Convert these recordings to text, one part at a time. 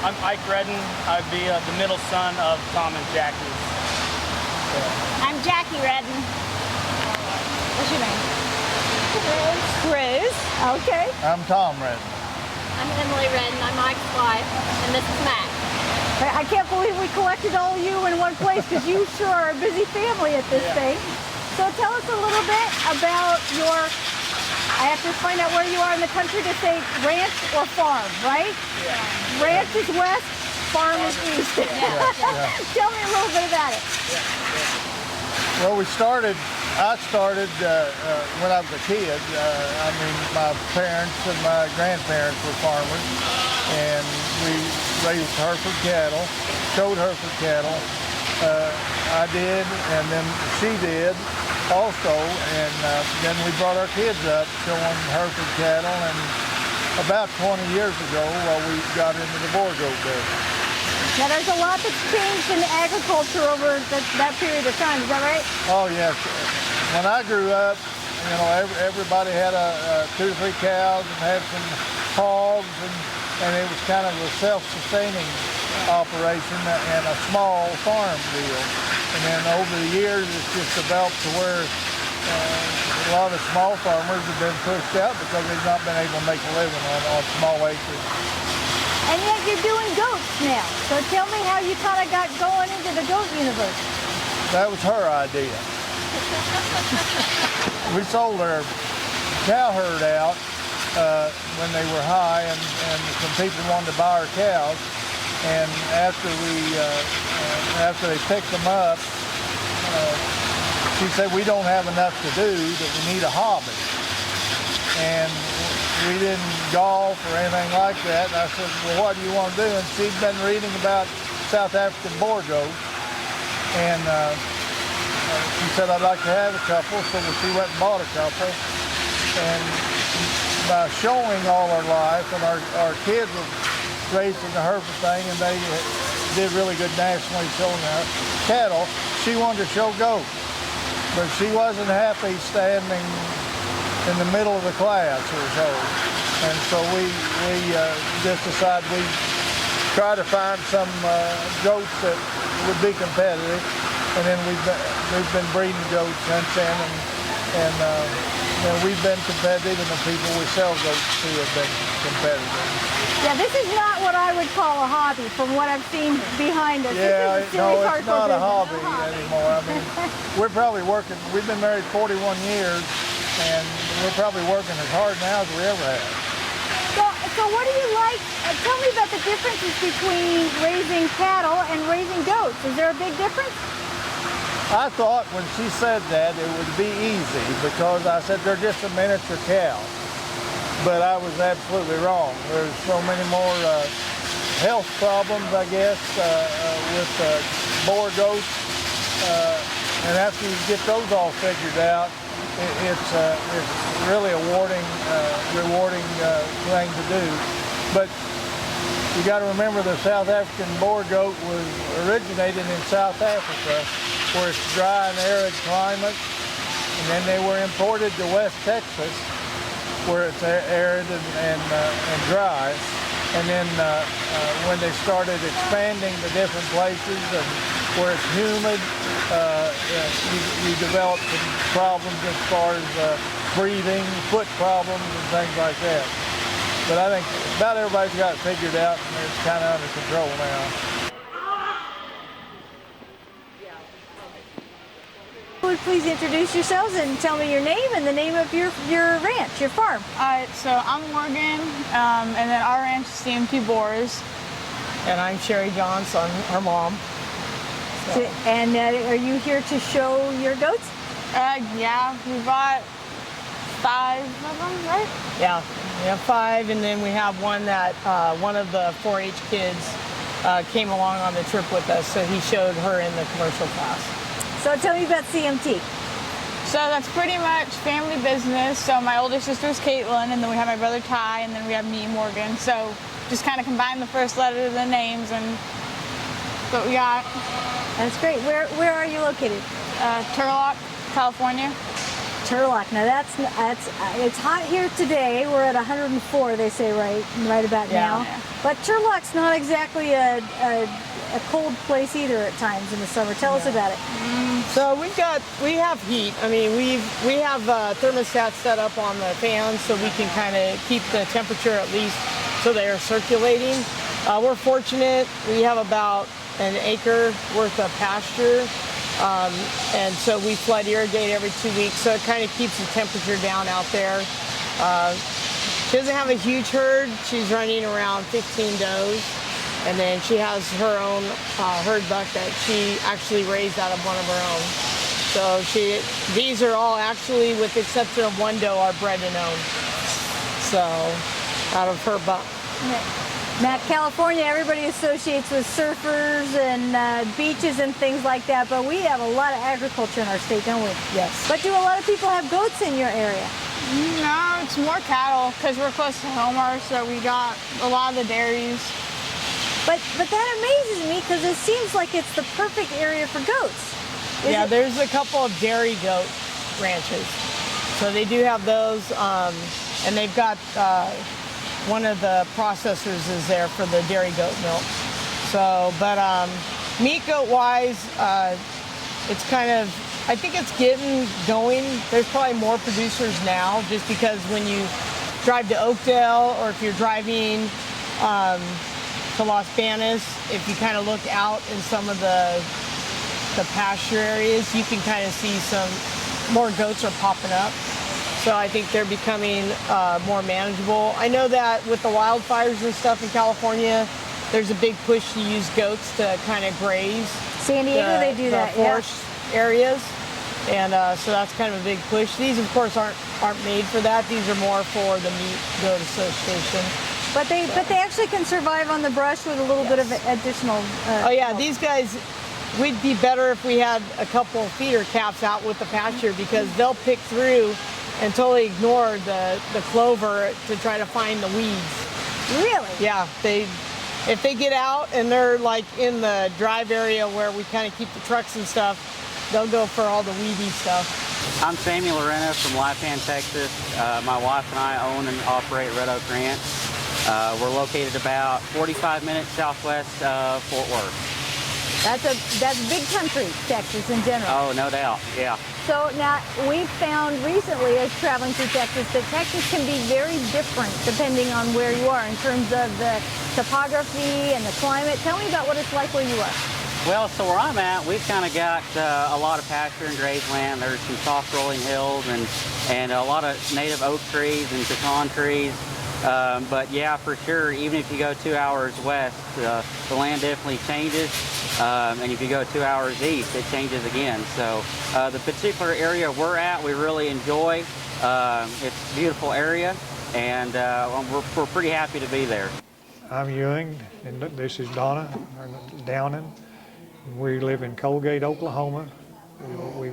I'm Ike Redden. I'd be the middle son of Tom and Jackie. I'm Jackie Redden. What's your name? Cruz. Okay. I'm Tom Redden. I'm Emily Redden. I'm Mike's wife, and this is Matt. I can't believe we collected all you in one place because you sure are a busy family at this thing. So tell us a little bit about your, I have to find out where you are in the country to say ranch or farm, right? Yeah. Ranch is west, farm is east. Tell me a little bit about it. Well, I started when I was a kid. I mean, my parents and my grandparents were farmers, and we raised Hereford cattle, showed Hereford cattle. I did, and then she did also, and then we brought our kids up showing Hereford cattle, and about 20 years ago, we got into the Boer Goat business. Now, there's a lot that's changed in agriculture over that period of time. Is that right? Oh, yes. When I grew up, you know, everybody had 2 or 3 cows and had some hogs, and it was kind of a self-sustaining operation and a small farm deal. And then over the years, it's just developed to where a lot of small farmers have been pushed out because they've not been able to make a living on small acres. And yet you're doing goats now. So tell me how you kind of got going into the goat universe. That was her idea. We sold our cow herd out when they were high, and some people wanted to buy our cows. And after they picked them up, she said, we don't have enough to do, that we need a hobby. And we didn't golf or anything like that. And I said, well, what do you want to do? And she'd been reading about South African Boer goats. And she said, I'd like to have a couple. So she went and bought a couple. And by showing all our life, and our kids were raised in the Hereford thing, and they did really good nationally showing our cattle, she wanted to show goats. But she wasn't happy standing in the middle of the class or so. And so we just decided we'd try to find some goats that would be competitive. And then we've been breeding goats since then, and you know, we've been competitive, and the people we sell goats to have been competitive. Yeah, this is not what I would call a hobby from what I've seen behind us. Yeah, this is a serious no, it's not a hardcore hobby anymore. I mean, we're probably working, we've been married 41 years, and we're probably working as hard now as we ever have. So what do you like? Tell me about the differences between raising cattle and raising goats. Is there a big difference? I thought when she said that it would be easy, because I said they're just a miniature cow. But I was absolutely wrong. There's so many more health problems, I guess, with Boer goats. And after you get those all figured out, it's really a rewarding thing to do. But you got to remember the South African Boer goat was originated in South Africa, where it's dry and arid climate, and then they were imported to West Texas, where it's arid and dry. And then when they started expanding to different places and where it's humid, you develop some problems as far as breathing, foot problems, and things like that. But I think about everybody's got it figured out, and it's kind of under control now. Would please introduce yourselves and tell me your name and the name of your ranch, your farm. So I'm Morgan, and then our ranch is CMT Boers. And I'm Sherry Johnson, her mom. So, and are you here to show your goats? Yeah, we bought 5 of them, right? Yeah, we have 5, and then we have one that one of the 4-H kids came along on the trip with us, so he showed her in the commercial class. So tell me about CMT. So that's pretty much family business. So my older sister is Caitlin, and then we have my brother Ty, and then we have me, Morgan. So just kind of combine the first letter of the names, and what we got. That's great. Where are you located? Turlock, California. Turlock. Now that's it's hot here today. We're at 104, they say, right about now. Yeah. But Turlock's not exactly a cold place either at times in the summer. Tell us about it. So we have heat. I mean, we have thermostats set up on the fans so we can kind of keep the temperature at least so they are circulating. We're fortunate. We have about an acre worth of pasture. And so we flood irrigate every 2 weeks, so it kind of keeps the temperature down out there. She doesn't have a huge herd. She's running around 15 does, and then she has her own herd buck that she actually raised out of one of her own. So these are all actually, with the exception of one doe, are bred and owned. So out of her buck. Now, California, everybody associates with surfers and beaches and things like that, but we have a lot of agriculture in our state, don't we? Yes. But do a lot of people have goats in your area? No, it's more cattle because we're close to Homer, so we got a lot of the dairies. But that amazes me because it seems like it's the perfect area for goats. Yeah, there's a couple of dairy goat ranches. So they do have those, and they've got one of the processors is there for the dairy goat milk. So, but meat goat wise, it's kind of, I think it's getting going. There's probably more producers now just because when you drive to Oakdale or if you're driving to Las Banas, if you kind of look out in some of the pasture areas, you can kind of see some more goats are popping up. So I think they're becoming more manageable. I know that with the wildfires and stuff in California, there's a big push to use goats to kind of graze. San Diego, they do that, forest areas, and so that's kind of a big push. These, of course, aren't made for that. These are more for the Meat Goat Association. But they actually can survive on the brush with a little bit of additional. Oh yeah, help. these guys. We'd be better if we had a couple feeder calves out with the pasture because they'll pick through and totally ignore the clover to try to find the weeds. Really? Yeah, if they get out and they're like in the drive area where we kind of keep the trucks and stuff, they'll go for all the weedy stuff. I'm Samuel Lorena from Lipan, Texas. My wife and I own and operate Red Oak Ranch. We're located about 45 minutes southwest of Fort Worth. That's big country, Texas in general. Oh, no doubt, yeah. So now we found recently as traveling through Texas that Texas can be very different depending on where you are in terms of the topography and the climate. Tell me about what it's like where you are. Well, so where I'm at, we've kind of got a lot of pasture and grazeland. There's some soft rolling hills and a lot of native oak trees and pecan trees. But yeah, for sure, even if you go 2 hours west, the land definitely changes. And if you go 2 hours east, it changes again. So the particular area we're at, we really enjoy. It's a beautiful area, and we're pretty happy to be there. I'm Ewing, and this is Donna Downing. We live in Colgate, Oklahoma. We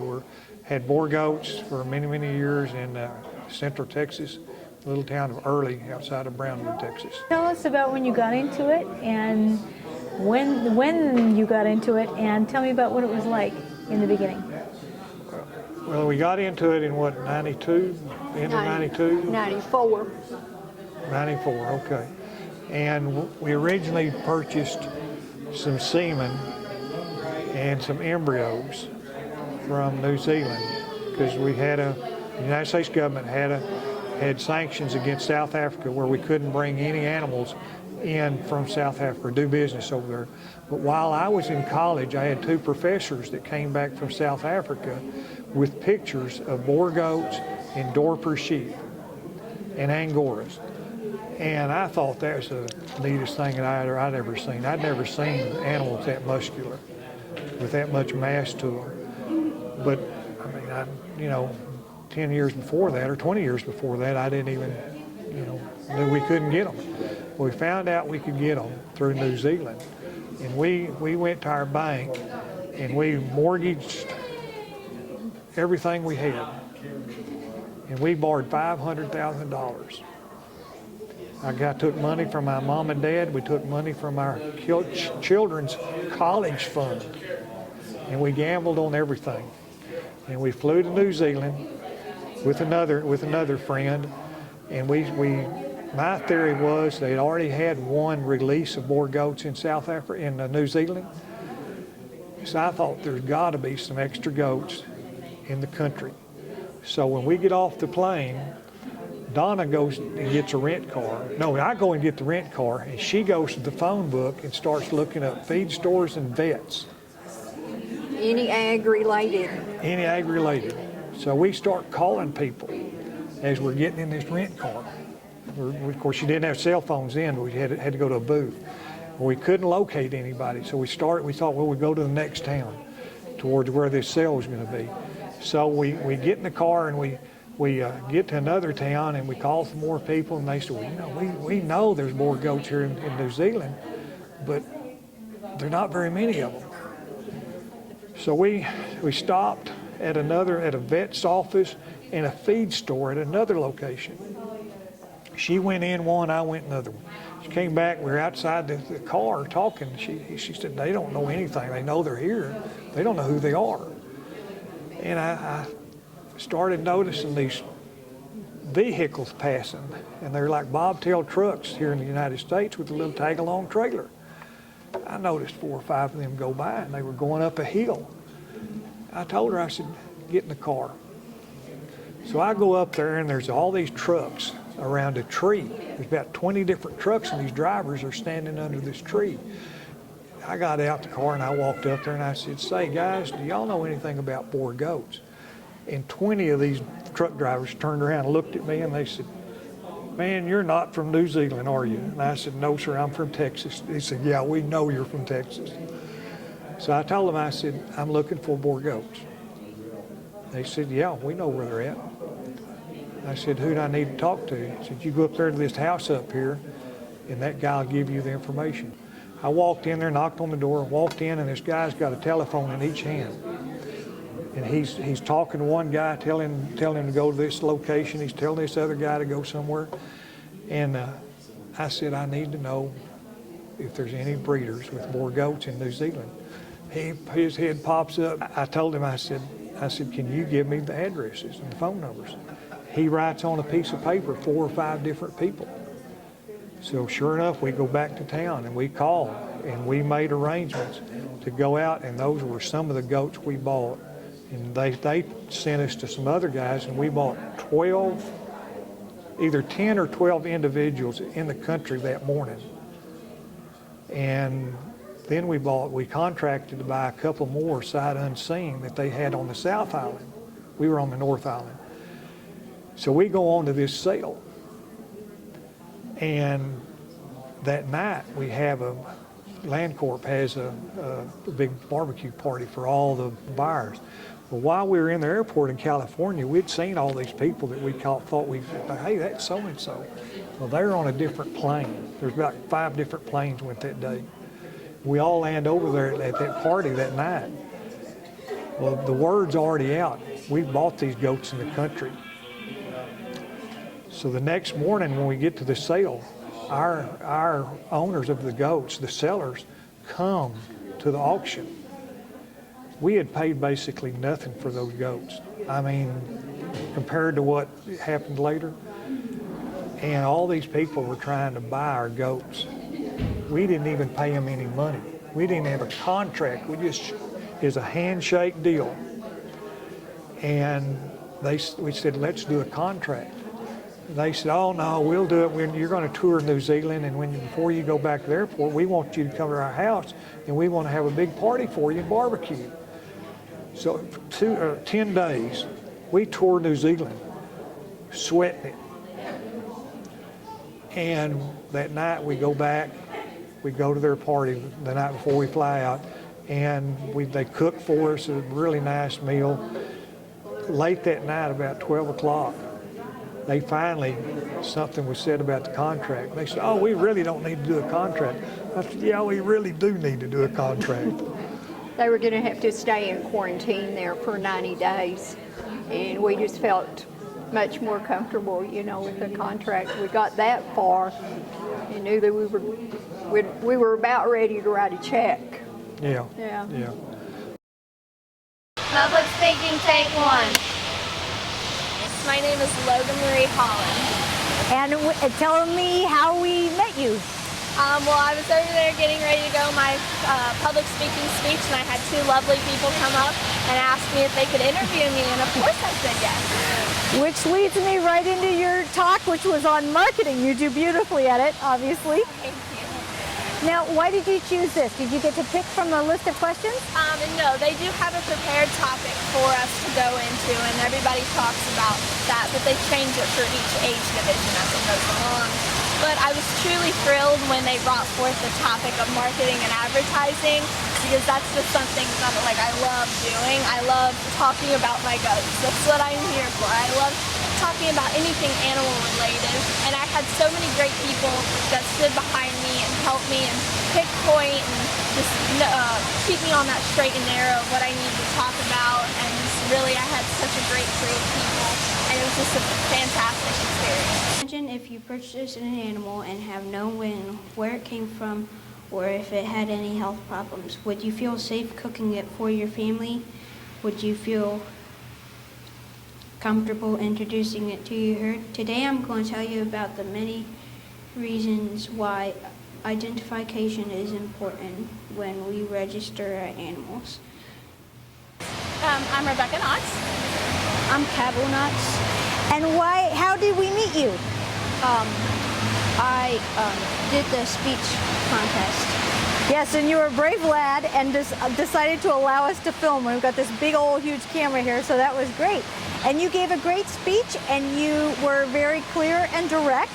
had Boer goats for many, many years in central Texas, little town of Early outside of Brownwood, Texas. Tell us about when you got into it and when you got into it, and tell me about what it was like in the beginning. Well, we got into it in what, 92? End of 92? 94. 94, okay. And we originally purchased some semen and some embryos from New Zealand because the United States government had sanctions against South Africa where we couldn't bring any animals in from South Africa or do business over there. But while I was in college, I had two professors that came back from South Africa with pictures of Boer goats and Dorper sheep and Angoras. And I thought that was the neatest thing that I'd ever seen. I'd never seen animals that muscular with that much mass to them. But I mean, 10 years before that or 20 years before that, I didn't even, knew we couldn't get them. We found out we could get them through New Zealand. And we went to our bank and we mortgaged everything we had. And we borrowed $500,000. I took money from my mom and dad. We took money from our children's college fund. And we gambled on everything. And we flew to New Zealand. with another friend, and my theory was they'd already had one release of Boer goats in South Africa, in New Zealand. So I thought there's got to be some extra goats in the country. So when we get off the plane, Donna goes and gets a rent car. No, I go and get the rent car, and she goes to the phone book and starts looking up feed stores and vets. Any ag-related. Any ag-related. So we start calling people as we're getting in this rent car. Of course, she didn't have cell phones then. We had to go to a booth. We couldn't locate anybody, so we thought, well, we'd go to the next town towards where this sale was going to be. So we get in the car and we get to another town and we call some more people, and they said, well, you know, we know there's more goats here in New Zealand, but there are not very many of them. So we stopped at a vet's office and a feed store at another location. She went in one, I went another one. She came back, we were outside the car talking. She said, they don't know anything. They know they're here. They don't know who they are. And I started noticing these vehicles passing, and they're like bobtail trucks here in the United States with a little tag-along trailer. I noticed 4 or 5 of them go by, and they were going up a hill. I told her, I said, get in the car. So I go up there, and there's all these trucks around a tree. There's about 20 different trucks, and these drivers are standing under this tree. I got out the car and I walked up there and I said, say guys, do y'all know anything about Boer goats? And 20 of these truck drivers turned around and looked at me and they said, man, you're not from New Zealand, are you? And I said, no, sir, I'm from Texas. They said, yeah, we know you're from Texas. So I told them, I said, I'm looking for Boer goats. They said, yeah, we know where they're at. I said, who do I need to talk to? He said, you go up there to this house up here and that guy will give you the information. I walked in there, knocked on the door, walked in, and this guy's got a telephone in each hand. And he's talking to one guy, telling him to go to this location. He's telling this other guy to go somewhere. And I said, I need to know if there's any breeders with Boer goats in New Zealand. His head pops up. I told him, I said, can you give me the addresses and the phone numbers? He writes on a piece of paper 4 or 5 different people. So sure enough, we go back to town and we called and we made arrangements to go out, and those were some of the goats we bought. And they sent us to some other guys, and we bought 12, either 10 or 12 individuals in the country that morning. And then we contracted to buy a couple more sight unseen that they had on the South Island. We were on the North Island. So we go on to this sale. And that night we have Landcorp has a big barbecue party for all the buyers. Well, while we were in the airport in California, we'd seen all these people that we thought hey, that's so-and-so. Well, they're on a different plane. There's about 5 different planes went that day. We all land over there at that party that night. Well, the word's already out. We bought these goats in the country. So the next morning when we get to the sale, our owners of the goats, the sellers, come to the auction. We had paid basically nothing for those goats. I mean, compared to what happened later. And all these people were trying to buy our goats. We didn't even pay them any money. We didn't have a contract. It's a handshake deal. And we said, let's do a contract. They said, oh no, we'll do it. You're going to tour New Zealand, and before you go back to the airport, we want you to come to our house, and we want to have a big party for you and barbecue. So for 10 days, we toured New Zealand, sweating it. And that night we go back, we go to their party the night before we fly out, and they cook for us a really nice meal. Late that night, about 12 o'clock, something was said about the contract. They said, oh, we really don't need to do a contract. I said, yeah, we really do need to do a contract. They were going to have to stay in quarantine there for 90 days, and we just felt much more comfortable, with the contract. We got that far and knew that we were about ready to write a check. Yeah. Public speaking, take 1. my name is Logan Marie Holland. And tell me how we met you. Well, I was over there getting ready to go my public speaking speech, and I had two lovely people come up and ask me if they could interview me, and of course I said yes. Which leads me right into your talk, which was on marketing. You do beautifully at it, obviously. Thank you. Now, why did you choose this? Did you get to pick from the list of questions? No, they do have a prepared topic for us to go into, and everybody talks about that, but they change it for each age division as it goes along. But I was truly thrilled when they brought forth the topic of marketing and advertising, because that's just something that I love doing. I love talking about my goats. That's what I'm here for. I love talking about anything animal related, and I had so many great people that stood behind me and helped me and pick point and just keep me on that straight and narrow of what I need to talk about. And just really, I had such a great crew of people, and it was just a fantastic experience. Imagine if you purchased an animal and have known where it came from or if it had any health problems. Would you feel safe cooking it for your family? Would you feel comfortable introducing it to your herd? Today I'm going to tell you about the many reasons why identification is important when we register our animals. I'm Rebecca Knotts. I'm Cabell Knotts. And how did we meet you? I did the speech contest. Yes, and you were a brave lad and decided to allow us to film. We've got this big old huge camera here, so that was great. And you gave a great speech, and you were very clear and direct,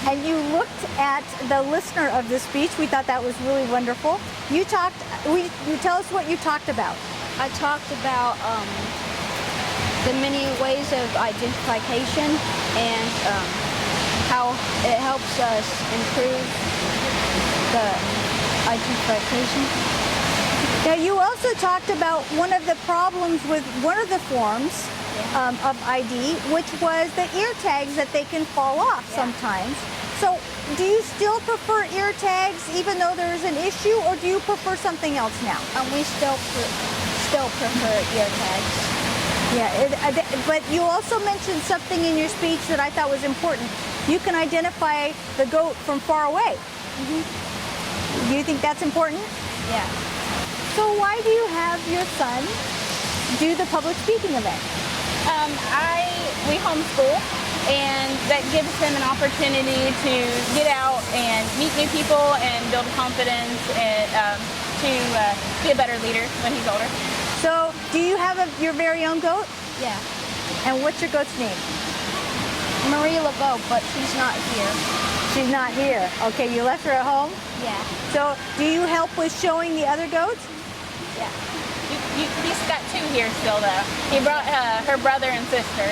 and you looked at the listener of the speech. We thought that was really wonderful. You tell us what you talked about. I talked about the many ways of identification and how it helps us improve the identification. Now, you also talked about one of the problems with one of the forms of ID, which was the ear tags that they can fall off sometimes. So, do you still prefer ear tags even though there's an issue, or do you prefer something else now? We still prefer ear tags. Yeah, but you also mentioned something in your speech that I thought was important. You can identify the goat from far away. Do you think that's important? Yeah. So why do you have your son do the public speaking event? We homeschool, and that gives him an opportunity to get out and meet new people and build confidence and to be a better leader when he's older. So, do you have your very own goat? Yeah. And what's your goat's name? Marie LeBeau, but she's not here. She's not here. Okay, you left her at home? Yeah. So, do you help with showing the other goats? Yeah. He's got two here still, though. He brought her brother and sister.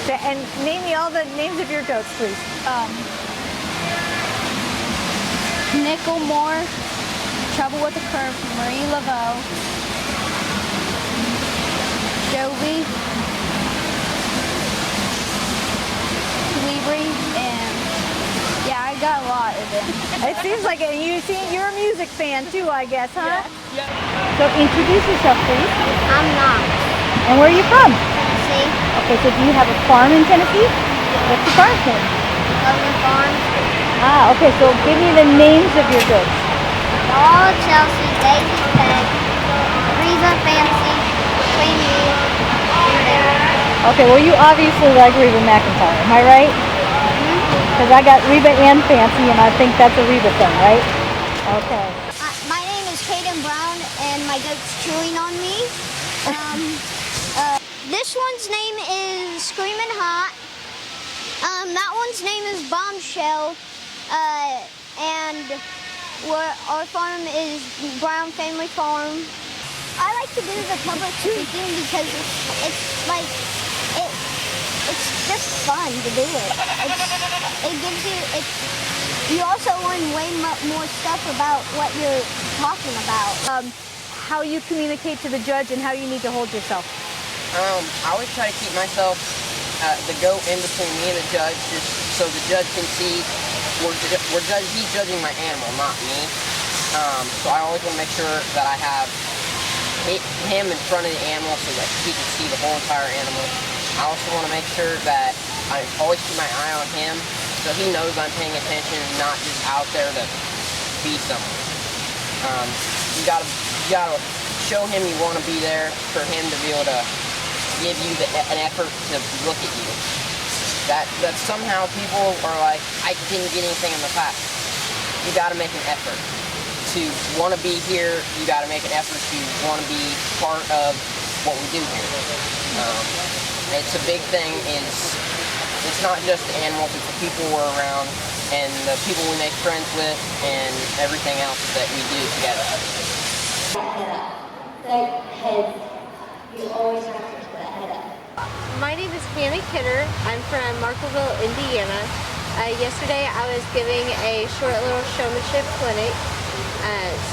And name me all the names of your goats, please. Nickel Moore, Trouble with the Curve, Marie LeBeau, Jovi, Libri, and yeah, I got a lot of them. It seems like it. You're a music fan too, I guess, huh? Yeah. So introduce yourself, please. I'm not. And where are you from? Tennessee, Okay, so do you have a farm in Tennessee? What's the farm's name? Logan Farm, Ah, okay, so give me the names of your goats. All Chelsea, Daisy Peg, Reba Fancy, Queen Bee, Okay, well you obviously like Reba McEntire, am I right? Because I got Reba and Fancy, and I think that's a Reba thing, right? Okay. My name is Kaden Brown, and my goat's chewing on me. This one's name is Screamin' Hot. That one's name is Bombshell. And our farm is Brown Family Farm. I like to do the public speaking because it's just fun to do it. It gives you also learn way more stuff about what you're talking about. How you communicate to the judge and how you need to hold yourself. I always try to keep myself the goat in between me and the judge, just so the judge can see he's judging my animal, not me. So I always want to make sure that I have him in front of the animal so that he can see the whole entire animal. I also want to make sure that I always keep my eye on him, so he knows I'm paying attention and not just out there to be someone. You gotta show him you want to be there for him to be able to give you an effort to look at you. That somehow people are like, I didn't get anything in the past. You got to make an effort to want to be here. You got to make an effort to want to be part of what we do here. It's a big thing. It's not just the animals, it's the people we're around and the people we make friends with and everything else that we do together. You always have to put that head up. My name is Hannah Kidder. I'm from Markville, Indiana. Yesterday I was giving a short little showmanship clinic.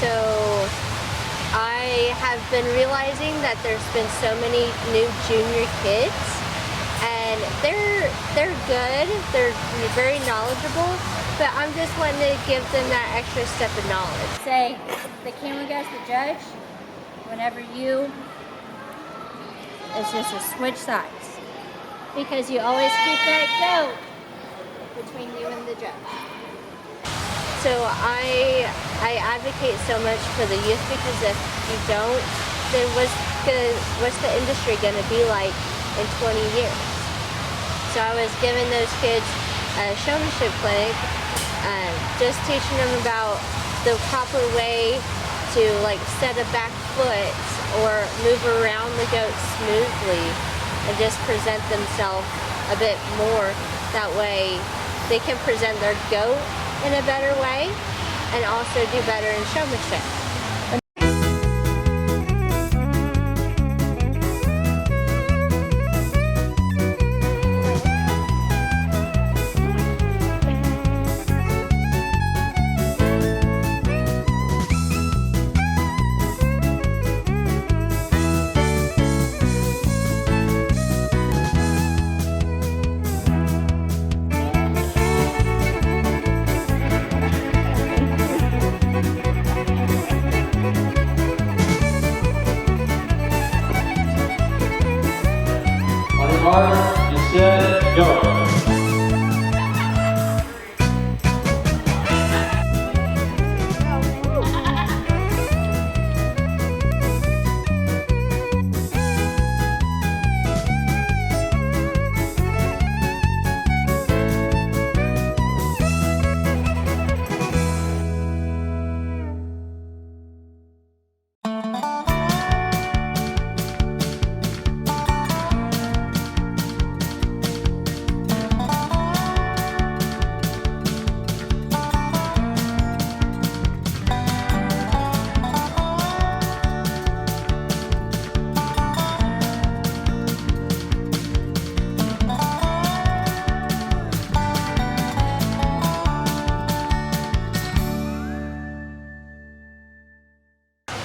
So I have been realizing that there's been so many new junior kids, and they're good. They're very knowledgeable, but I'm just wanting to give them that extra step of knowledge. Say, the camera guy's the judge. Whenever it's just a switch sides. Because you always keep that goat between you and the judge. So I advocate so much for the youth, because if you don't, then what's the industry going to be like in 20 years? So I was giving those kids a showmanship clinic, just teaching them about the proper way to like set a back foot or move around the goat smoothly and just present themselves a bit more. That way they can present their goat in a better way and also do better in showmanship.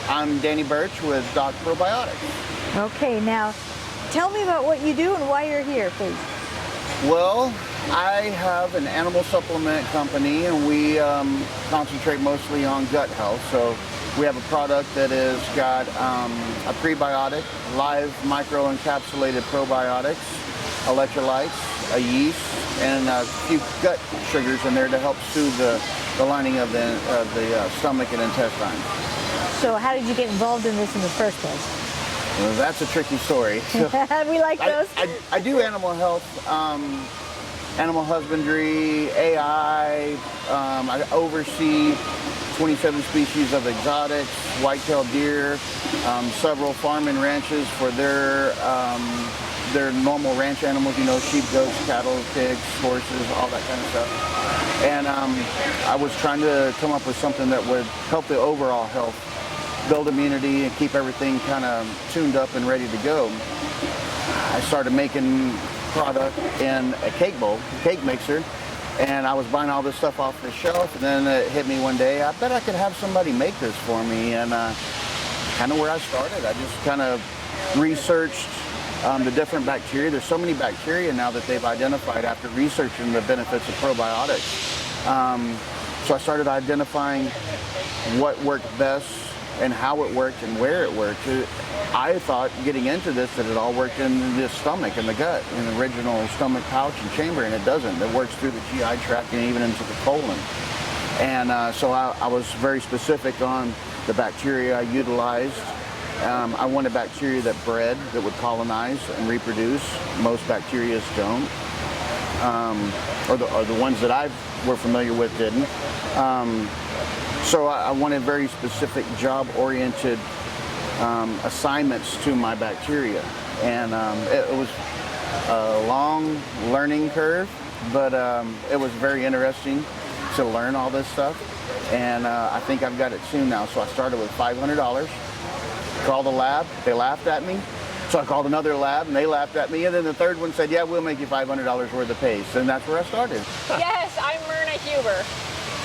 I'm Danny Birch with Doc Probiotics. Okay, now tell me about what you do and why you're here, please. Well, I have an animal supplement company, and we concentrate mostly on gut health. So we have a product that has got a prebiotic, live micro-encapsulated probiotics, electrolytes, a yeast, and a few gut sugars in there to help soothe the lining of the stomach and intestine. So how did you get involved in this in the first place? Well, that's a tricky story. So we like those. I do animal health, animal husbandry, AI. I oversee 27 species of exotics, white-tailed deer, several farm and ranches for their normal ranch animals, you know, sheep, goats, cattle, pigs, horses, all that kind of stuff. And I was trying to come up with something that would help the overall health, build immunity, and keep everything kind of tuned up and ready to go. I started making product in a cake bowl, cake mixer, and I was buying all this stuff off the shelf, and then it hit me one day, I bet I could have somebody make this for me, and kind of where I started. I just kind of researched the different bacteria. There's so many bacteria now that they've identified after researching the benefits of probiotics. So I started identifying what worked best and how it worked and where it worked. I thought getting into this that it all worked in the stomach and the gut, in the original stomach pouch and chamber, and it doesn't. It works through the GI tract and even into the colon. And so I was very specific on the bacteria I utilized. I wanted bacteria that bred, that would colonize and reproduce. Most bacteria don't, or the ones that I were familiar with didn't. So I wanted very specific job-oriented assignments to my bacteria. And it was a long learning curve, but it was very interesting to learn all this stuff. And I think I've got it soon now. So I started with $500. Called the lab, they laughed at me. So I called another lab and they laughed at me. And then the third one said, yeah, we'll make you $500 worth of paste. And that's where I started. Yes, I'm Myrna Huber.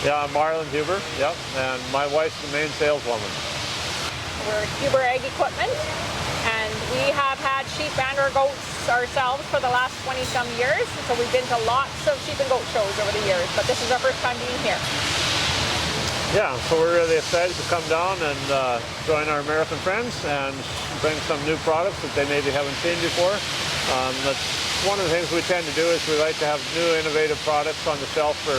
Yeah, I'm Marlon Huber, yep. And my wife's the main saleswoman. We're Huber Ag Equipment. And we have had sheep and our goats ourselves for the last 20-some years. So we've been to lots of sheep and goat shows over the years. But this is our first time being here. Yeah, so we're really excited to come down and join our American friends and bring some new products that they maybe haven't seen before. That's one of the things we tend to do is we like to have new innovative products on the shelf for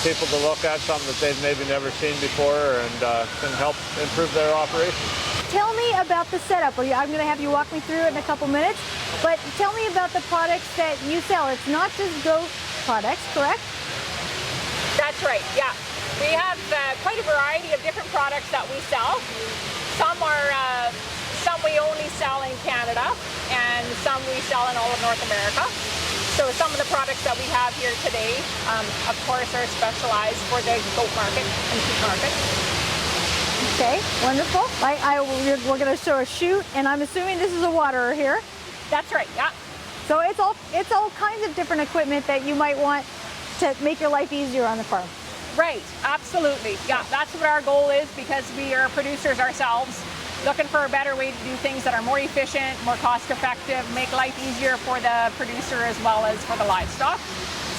people to look at, something that they've maybe never seen before and can help improve their operation. Tell me about the setup. I'm going to have you walk me through it in a couple minutes, but tell me about the products that you sell. It's not just goat products, correct? That's right, yeah. We have quite a variety of different products that we sell. Some we only sell in Canada, and some we sell in all of North America. So some of the products that we have here today, of course, are specialized for the goat market and sheep market. Okay, wonderful. We're going to show a chute, and I'm assuming this is a waterer here. That's right, yeah. So it's all kinds of different equipment that you might want to make your life easier on the farm. Right, absolutely. Yeah, that's what our goal is, because we are producers ourselves, looking for a better way to do things that are more efficient, more cost effective, make life easier for the producer as well as for the livestock.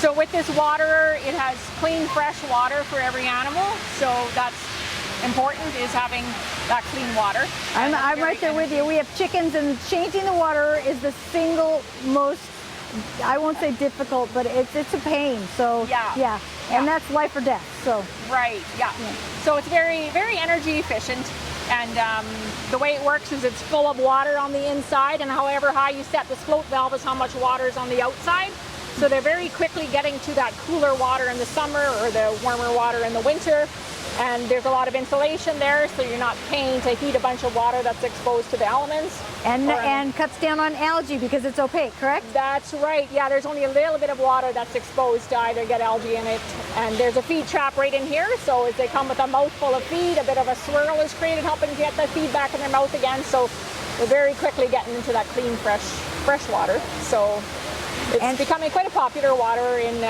So with this waterer, it has clean, fresh water for every animal. So that's important, is having that clean water. I'm right there with you. We have chickens, and changing the water is the single most, I won't say difficult, but it's a pain. So yeah. And that's life or death. So right, yeah. So it's very, very energy efficient, and the way it works is it's full of water on the inside, and however high you set this float valve is how much water is on the outside. So they're very quickly getting to that cooler water in the summer or the warmer water in the winter. And there's a lot of insulation there, so you're not paying to heat a bunch of water that's exposed to the elements. And cuts down on algae because it's opaque, correct? That's right, yeah, there's only a little bit of water that's exposed to either get algae in it. And there's a feed trap right in here, so as they come with a mouthful of feed, a bit of a swirl is created, helping get the feed back in their mouth again. So they're very quickly getting into that clean, fresh water. So it's becoming quite a popular water in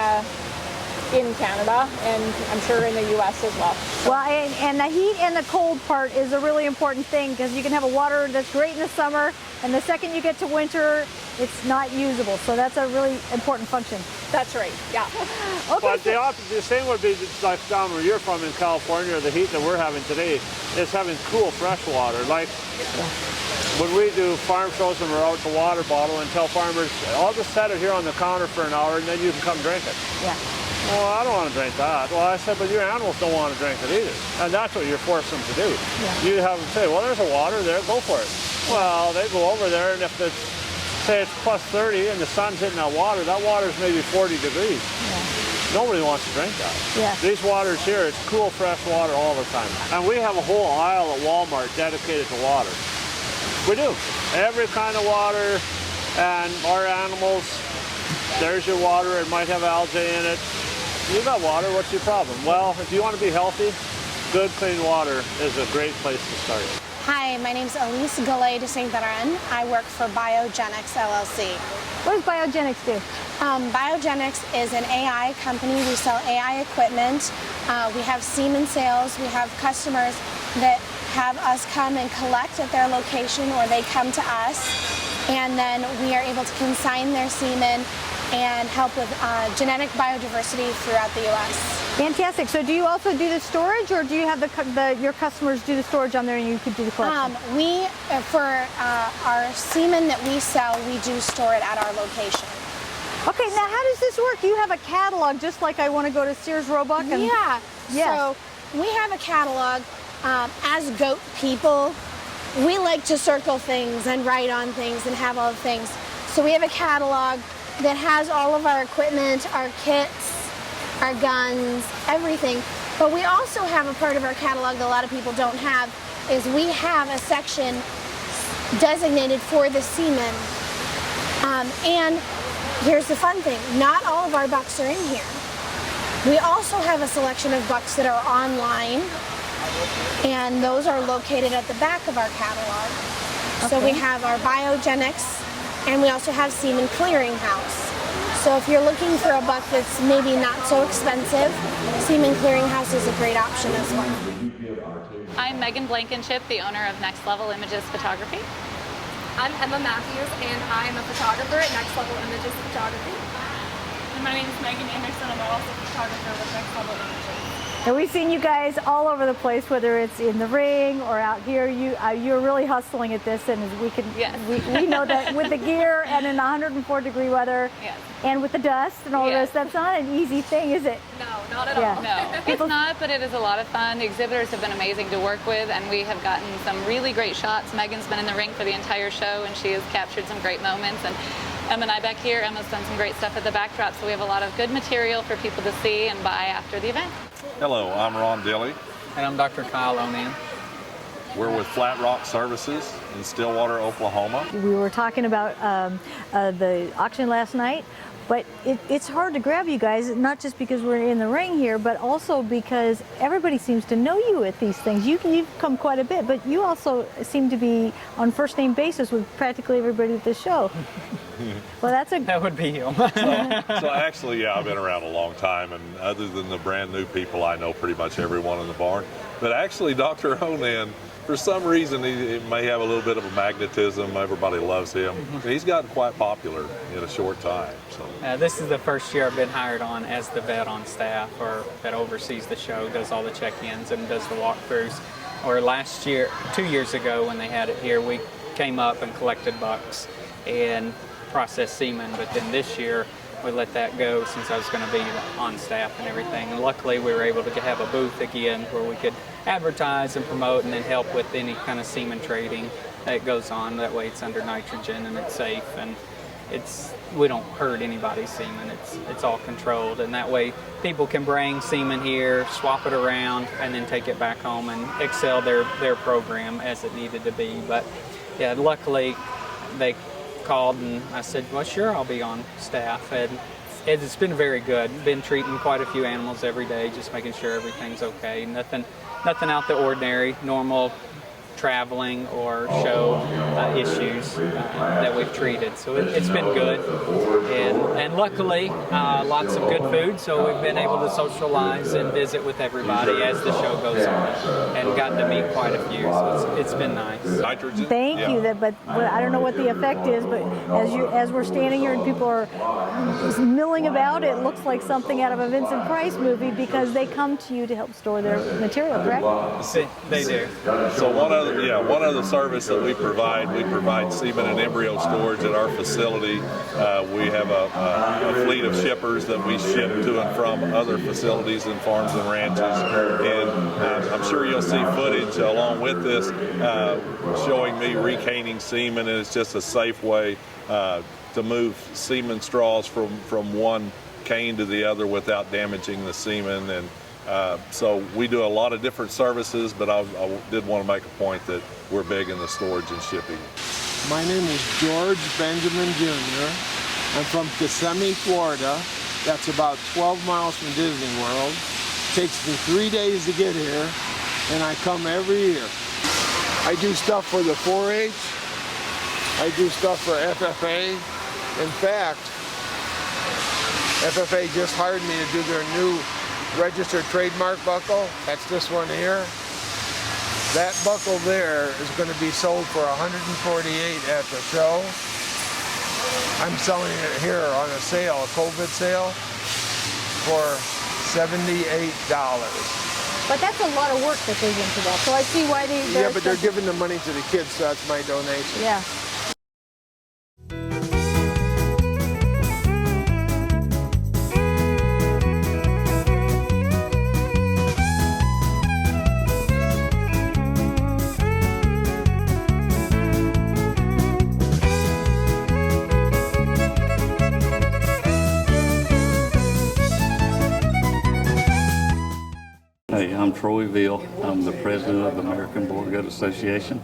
Canada, and I'm sure in the U.S. as well. So. Well, and the heat and the cold part is a really important thing, because you can have a water that's great in the summer, and the second you get to winter, it's not usable. So that's a really important function. That's right, yeah. Okay. But the same would be like down where you're from in California, the heat that we're having today is having cool, fresh water. Like when we do farm shows and we're out to water bottle and tell farmers, I'll just set it here on the counter for an hour and then you can come drink it. Yeah. Well, I don't want to drink that. Well, I said, but your animals don't want to drink it either. And that's what you're forcing them to do. Yeah. You have them say, well, there's a water there, go for it. Well, they go over there, and if it's, say it's plus 30 and the sun's hitting that water is maybe 40 degrees. Yeah. Nobody wants to drink that. Yeah. These waters here, it's cool, fresh water all the time. And we have a whole aisle at Walmart dedicated to water. We do. Every kind of water, and our animals, there's your water, it might have algae in it. You got water, what's your problem? Well, if you want to be healthy, good clean water is a great place to start. Hi, my name's Elise Galley de Saint Laurent. I work for Biogenics LLC. What does Biogenics do? Biogenics is an AI company. We sell AI equipment. We have semen sales. We have customers that have us come and collect at their location, or they come to us, and then we are able to consign their semen and help with genetic biodiversity throughout the U.S. Fantastic. So do you also do the storage, or do you have your customers do the storage on there and you could do the collection? For our semen that we sell, we do store it at our location. Okay, now how does this work? You have a catalog, just like I want to go to Sears Roebuck? And Yeah. Yes. So we have a catalog. As goat people, we like to circle things and write on things and have all the things. So we have a catalog that has all of our equipment, our kits, our guns, everything. But we also have a part of our catalog that a lot of people don't have, is we have a section designated for the semen. And here's the fun thing, not all of our bucks are in here. We also have a selection of bucks that are online, and those are located at the back of our catalog. So we have our biogenics, and we also have Semen Clearinghouse. So if you're looking for a buck that's maybe not so expensive, Semen Clearinghouse is a great option as well. I'm Megan Blankenship, the owner of Next Level Images Photography. I'm Emma Matthews, and I'm a photographer at Next Level Images Photography. And my name is Megan Anderson. I'm also a photographer with Next Level Images. And we've seen you guys all over the place, whether it's in the ring or out here. You're really hustling at this, and we know that with the gear and in 104-degree weather, and with the dust and all this, that's not an easy thing, is it? No, not at all. No, it's not, but it is a lot of fun. The exhibitors have been amazing to work with, and we have gotten some really great shots. Megan's been in the ring for the entire show, and she has captured some great moments. And Emma and I back here, Emma's done some great stuff at the backdrop, so we have a lot of good material for people to see and buy after the event. Hello, I'm Ron Dilley. And I'm Dr. Kyle O'Neill. We're with Flat Rock Services in Stillwater, Oklahoma. We were talking about the auction last night, but it's hard to grab you guys, not just because we're in the ring here, but also because everybody seems to know you at these things. You've come quite a bit, but you also seem to be on first name basis with practically everybody at this show. Well, that would be you. So actually, yeah, I've been around a long time, and other than the brand new people, I know pretty much everyone in the barn. But actually, Dr. Onan, for some reason, he may have a little bit of a magnetism. Everybody loves him. He's gotten quite popular in a short time. So this is the first year I've been hired on as the vet on staff, or that oversees the show, does all the check-ins and does the walkthroughs. Or last year, 2 years ago when they had it here, we came up and collected bucks and processed semen, but then this year we let that go since I was going to be on staff and everything. And luckily we were able to have a booth again where we could advertise and promote and then help with any kind of semen trading that goes on. That way it's under nitrogen and it's safe, and we don't hurt anybody's semen. It's all controlled, and that way people can bring semen here, swap it around, and then take it back home and excel their program as it needed to be. But yeah, luckily they called and I said, well, sure, I'll be on staff, and it's been very good. Been treating quite a few animals every day, just making sure everything's okay. Nothing out the ordinary, normal traveling or show issues that we've treated. So it's been good, and luckily lots of good food, so we've been able to socialize and visit with everybody as the show goes on, and gotten to meet quite a few, so it's been nice. Nitrogen? Thank you. But I don't know what the effect is, but as we're standing here and people are milling about, it looks like something out of a Vincent Price movie, because they come to you to help store their material, correct? They do. So one other service that we provide semen and embryo storage at our facility. We have a fleet of shippers that we ship to and from other facilities and farms and ranches, and I'm sure you'll see footage along with this showing me recaning semen, and it's just a safe way to move semen straws from one cane to the other without damaging the semen. And so we do a lot of different services, but I did want to make a point that we're big in the storage and shipping. My name is George Benjamin Jr. I'm from Kissimmee, Florida. That's about 12 miles from Disney World. Takes me 3 days to get here, and I come every year. I do stuff for the 4-H. I do stuff for FFA. In fact, FFA just hired me to do their new registered trademark buckle. That's this one here. That buckle there is going to be sold for $148 at the show. I'm selling it here on a sale, a COVID sale, for $78. But that's a lot of work that goes into that. So I see why they. Yeah, but they're giving the money to the kids, so that's my donation. Yeah. Hey, I'm Troy Veal. I'm the president of the American Boer Goat Association.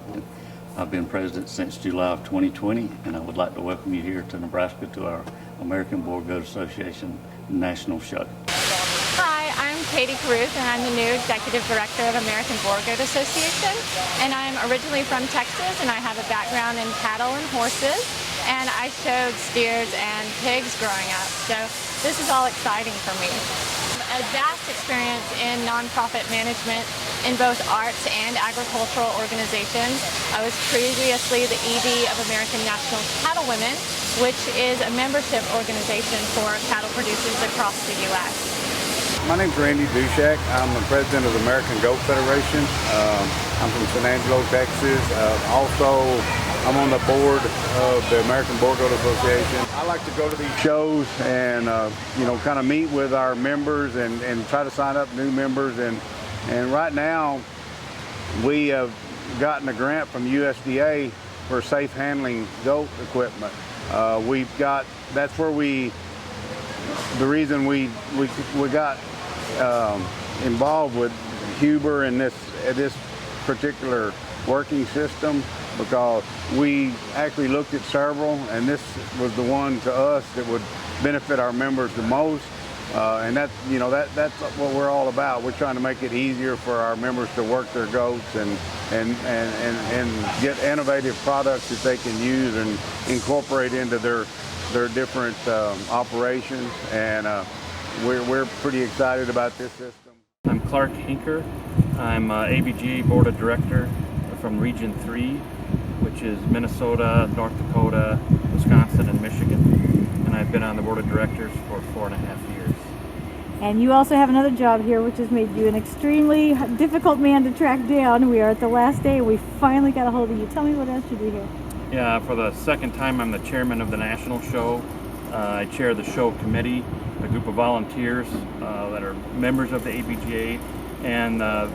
I've been president since July of 2020, and I would like to welcome you here to Nebraska to our American Boer Goat Association National Show. Hi, I'm Katie Caruth, and I'm the new executive director of American Boer Goat Association. And I'm originally from Texas, and I have a background in cattle and horses, and I showed steers and pigs growing up. So this is all exciting for me. A vast experience in nonprofit management in both arts and agricultural organizations. I was previously the ED of American National Cattlewomen, which is a membership organization for cattle producers across the U.S. My name's Randy Dushak. I'm the president of the American Goat Federation. I'm from San Angelo, Texas. Also, I'm on the board of the American Boer Goat Association. I like to go to these shows and kind of meet with our members and try to sign up new members. And right now, we have gotten a grant from USDA for safe handling goat equipment. That's where the reason we got involved with Huber and this particular working system, because we actually looked at several, and this was the one to us that would benefit our members the most. And that's what we're all about. We're trying to make it easier for our members to work their goats and get innovative products that they can use and incorporate into their different operations. And we're pretty excited about this system. I'm Clark Hinker. I'm ABGA Board of Director from Region 3, which is Minnesota, North Dakota, Wisconsin, and Michigan. And I've been on the Board of Directors for 4.5 years. And you also have another job here, which has made you an extremely difficult man to track down. We are at the last day, and we finally got a hold of you. Tell me what else you do here. Yeah, for the second time, I'm the chairman of the national show. I chair the show committee, a group of volunteers that are members of the ABGA, and the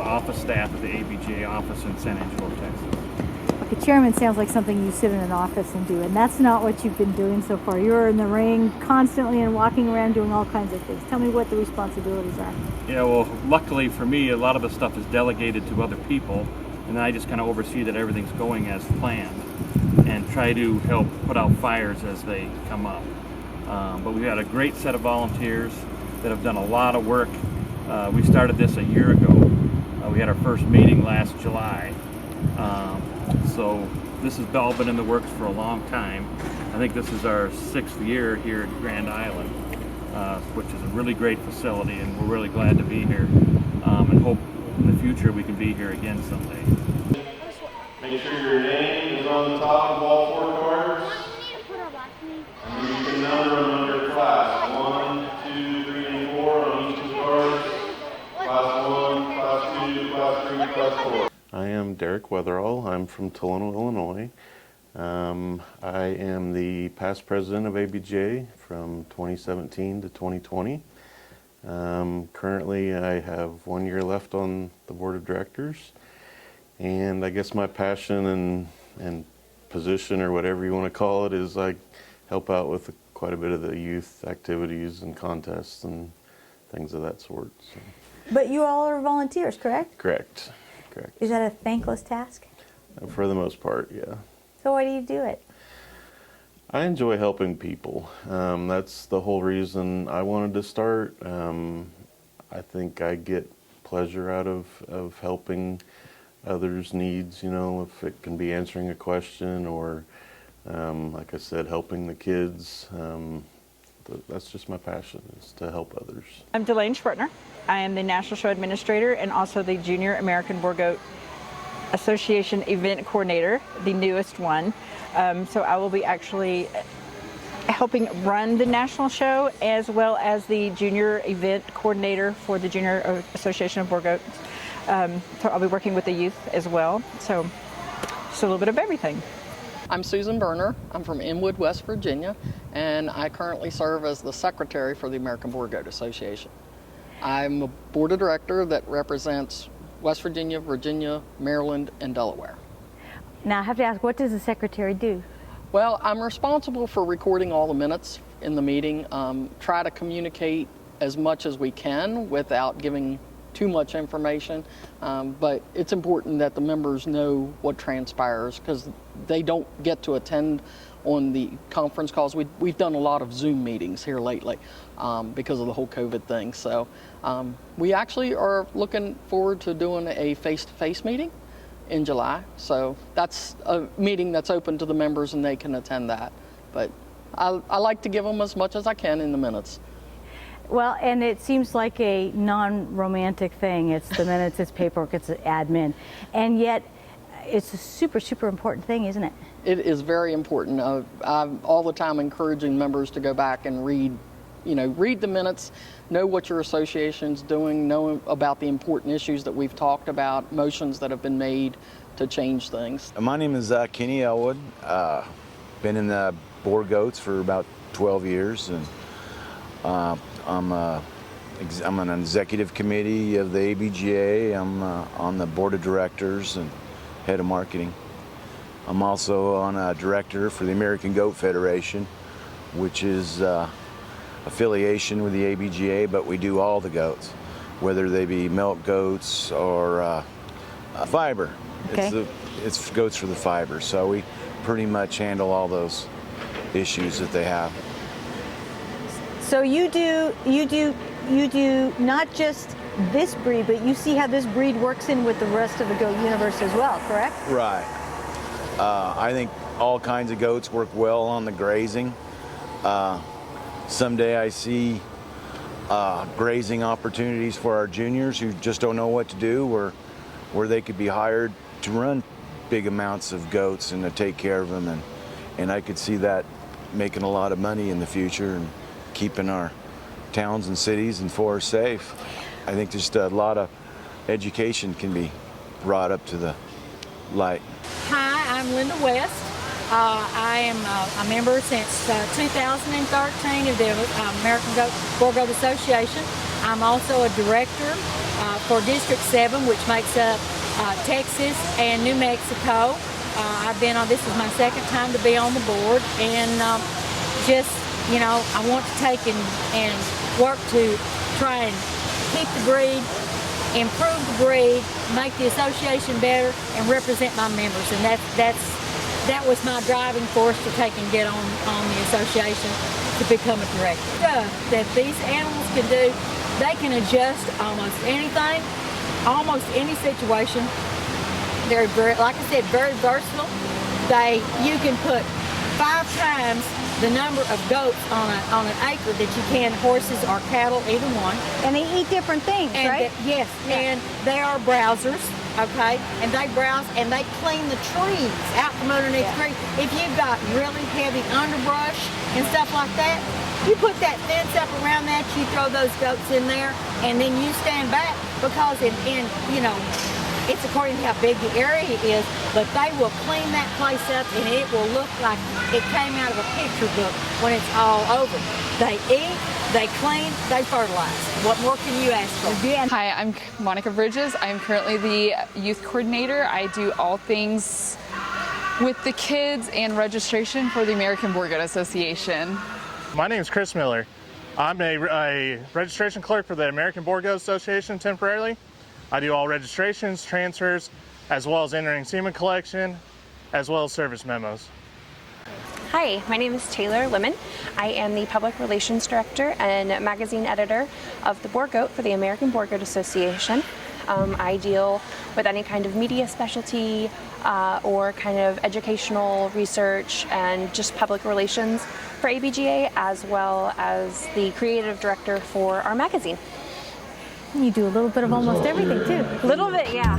office staff of the ABGA office in San Angelo, Texas. The chairman sounds like something you sit in an office and do, and that's not what you've been doing so far. You're in the ring constantly and walking around doing all kinds of things. Tell me what the responsibilities are. Yeah, well, luckily for me, a lot of the stuff is delegated to other people, and I just kind of oversee that everything's going as planned and try to help put out fires as they come up. But we've had a great set of volunteers that have done a lot of work. We started this a year ago. We had our first meeting last July. So this has all been in the works for a long time. I think this is our 6th year here at Grand Island, which is a really great facility, and we're really glad to be here and hope in the future we can be here again someday. Make sure your name is on the top of all 4 cards. And you can number them under class 1, 2, 3, and 4 on each of the cards. Class 1, class 2, class 3, class 4. I am Derek Weatherall. I'm from Tolono, Illinois. I am the past president of ABGA from 2017 to 2020. Currently, I have 1 year left on the board of directors, and I guess my passion and position, or whatever you want to call it, is I help out with quite a bit of the youth activities and contests and things of that sort. So. But you all are volunteers, correct? Correct. Is that a thankless task? For the most part, yeah. So why do you do it? I enjoy helping people. That's the whole reason I wanted to start. I think I get pleasure out of helping others' needs, if it can be answering a question or, like I said, helping the kids. That's just my passion, is to help others. I'm Delane Schwertner. I am the National Show Administrator and also the Junior American Boer Goat Association event coordinator, the newest one. So I will be actually helping run the national show as well as the junior event coordinator for the Junior Association of Boer Goats. So I'll be working with the youth as well. So just a little bit of everything. I'm Susan Berner. I'm from Inwood, West Virginia, and I currently serve as the secretary for the American Boer Goat Association. I'm a board of director that represents West Virginia, Virginia, Maryland, and Delaware. Now I have to ask, what does the secretary do? Well, I'm responsible for recording all the minutes in the meeting, try to communicate as much as we can without giving too much information, but it's important that the members know what transpires because they don't get to attend on the conference calls. We've done a lot of Zoom meetings here lately because of the whole COVID thing. So we actually are looking forward to doing a face-to-face meeting in July. So that's a meeting that's open to the members and they can attend that. But I like to give them as much as I can in the minutes. Well, and it seems like a non-romantic thing. It's the minutes, it's paperwork, it's admin. And yet, it's a super, super important thing, isn't it? It is very important. I'm all the time encouraging members to go back and read the minutes, know what your association's doing, know about the important issues that we've talked about, motions that have been made to change things. My name is Kenny Elwood. Been in the Boer Goats for about 12 years, and I'm an executive committee of the ABGA. I'm on the board of directors and head of marketing. I'm also on a director for the American Goat Federation, which is affiliation with the ABGA, but we do all the goats, whether they be milk goats or fiber. Okay. It's goats for the fiber, so we pretty much handle all those issues that they have. So you do not just this breed, but you see how this breed works in with the rest of the goat universe as well, correct? Right. I think all kinds of goats work well on the grazing. Someday I see grazing opportunities for our juniors who just don't know what to do, where they could be hired to run big amounts of goats and to take care of them, and I could see that making a lot of money in the future and keeping our towns and cities and forests safe. I think just a lot of education can be brought up to the light. Hi, I'm Linda West. I am a member since 2013 of the American Boer Goat Association. I'm also a director for District 7, which makes up Texas and New Mexico. This is my second time to be on the board, and I want to take and work to try and keep the breed, improve the breed, make the association better, and represent my members. And that was my driving force to take and get on the association to become a director. That these animals can do, they can adjust almost anything, almost any situation. They're very, like I said, very versatile. You can put 5 times the number of goats on an acre that you can horses or cattle, either one. And they eat different things, right? Yes, yeah. And they are browsers, okay? And they browse and they clean the trees out from underneath trees. If you've got really heavy underbrush and stuff like that, you put that fence up around that, you throw those goats in there, and then you stand back because it's according to how big the area is, but they will clean that place up and it will look like it came out of a picture book when it's all over. They eat, they clean, they fertilize. What more can you ask for? Hi, I'm Monica Bridges. I'm currently the youth coordinator. I do all things with the kids and registration for the American Boer Goat Association. My name is Chris Miller. I'm a registration clerk for the American Boer Goat Association temporarily. I do all registrations, transfers, as well as entering semen collection, as well as service memos. Hi, my name is Taylor Lemon. I am the Public Relations Director and Magazine Editor of the Boer Goat for the American Boer Goat Association. I deal with any kind of media specialty or kind of educational research and just public relations for ABGA, as well as the creative director for our magazine. You do a little bit of almost everything too. A little bit, yeah.